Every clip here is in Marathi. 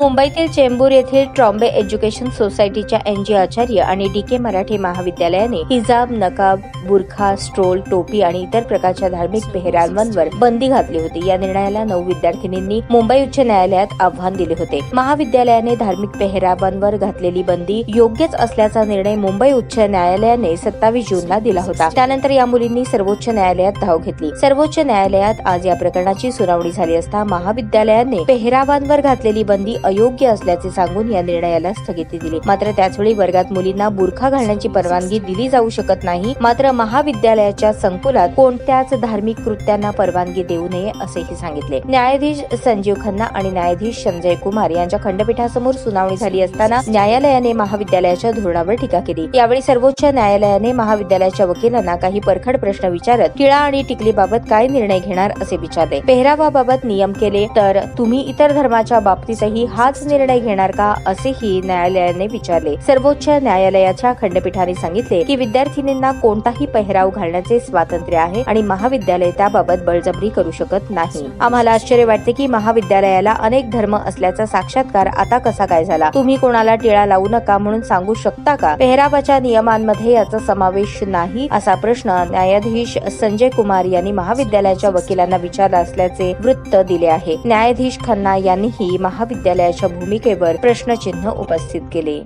मुंबईतील चेंबूर येथील ट्रॉम्बे एज्युकेशन सोसायटीच्या NG आचार्य आणि DK मराठी महाविद्यालयाने हिजाब, नकाब, बुरखा, स्ट्रोल, टोपी आणि इतर प्रकारच्या धार्मिक पेहरावांवर बंदी घातली होती। या निर्णयाला 9 विद्यार्थिनींनी मुंबई उच्च न्यायालयात आव्हान दिले होते। महाविद्यालयाने धार्मिक पेहरावांवर घातलेली बंदी योग्यच असल्याचा निर्णय मुंबई उच्च न्यायालयाने 27 जूनला दिला होता। त्यानंतर या मुलींनी सर्वोच्च न्यायालयात धाव घेतली। सर्वोच्च न्यायालयात आज या प्रकरणाची सुनावणी झाली असता महाविद्यालयाने पेहरावांवर घातलेली बंदी अयोग्य असल्याचे सांगून या निर्णयाला स्थगिती दिली। मात्र त्याचवेळी वर्गात मुलींना बुरखा घालण्याची परवानगी दिली जाऊ शकत नाही। मात्र महाविद्यालयाच्या संकुलात कोणत्याच धार्मिक कृत्यांना परवानगी देऊ नये असेही सांगितले। न्यायाधीश संजीव खन्ना आणि न्यायाधीश संजय कुमार यांच्या खंडपीठासमोर सुनावणी झाली असताना न्यायालयाने महाविद्यालयाच्या धोरणावर टीका केली। यावेळी सर्वोच्च न्यायालयाने महाविद्यालयाच्या वकिलांना काही परखड प्रश्न विचारत टिळा आणि टिकलीबाबत काय निर्णय घेणार असे विचारले। पेहरावाबाबत नियम केले तर तुम्ही इतर धर्माच्या बाबतीतही हाच निर्णय घेणार का असेही न्यायालयाने विचारले। सर्वोच्च न्यायालयाच्या खंडपीठाने सांगितले की विद्यार्थिनींना कोणताही पेहराव घालण्याचे स्वातंत्र्य आहे आणि महाविद्यालय त्याबाबत बळजबरी करू शकत नाही। आम्हाला आश्चर्य वाटते की महाविद्यालयाला अनेक धर्म असल्याचा साक्षात्कार आता कसा काय झाला? तुम्ही कोणाला टिळा लावू नका म्हणून सांगू शकता का? पेहरावाच्या नियमांमध्ये याचा समावेश नाही असा प्रश्न न्यायाधीश संजय कुमार यांनी महाविद्यालयाच्या वकिलांना विचारला असल्याचे वृत्त दिले आहे। न्यायाधीश खन्ना यांनीही महाविद्यालयाच्या भूमिकेवर प्रश्नचिन्ह उपस्थित केले।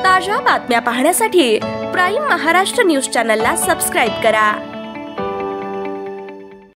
ताज्या बातम्या पाहण्यासाठी प्राईम महाराष्ट्र न्यूज चॅनलला सबस्क्राईब करा।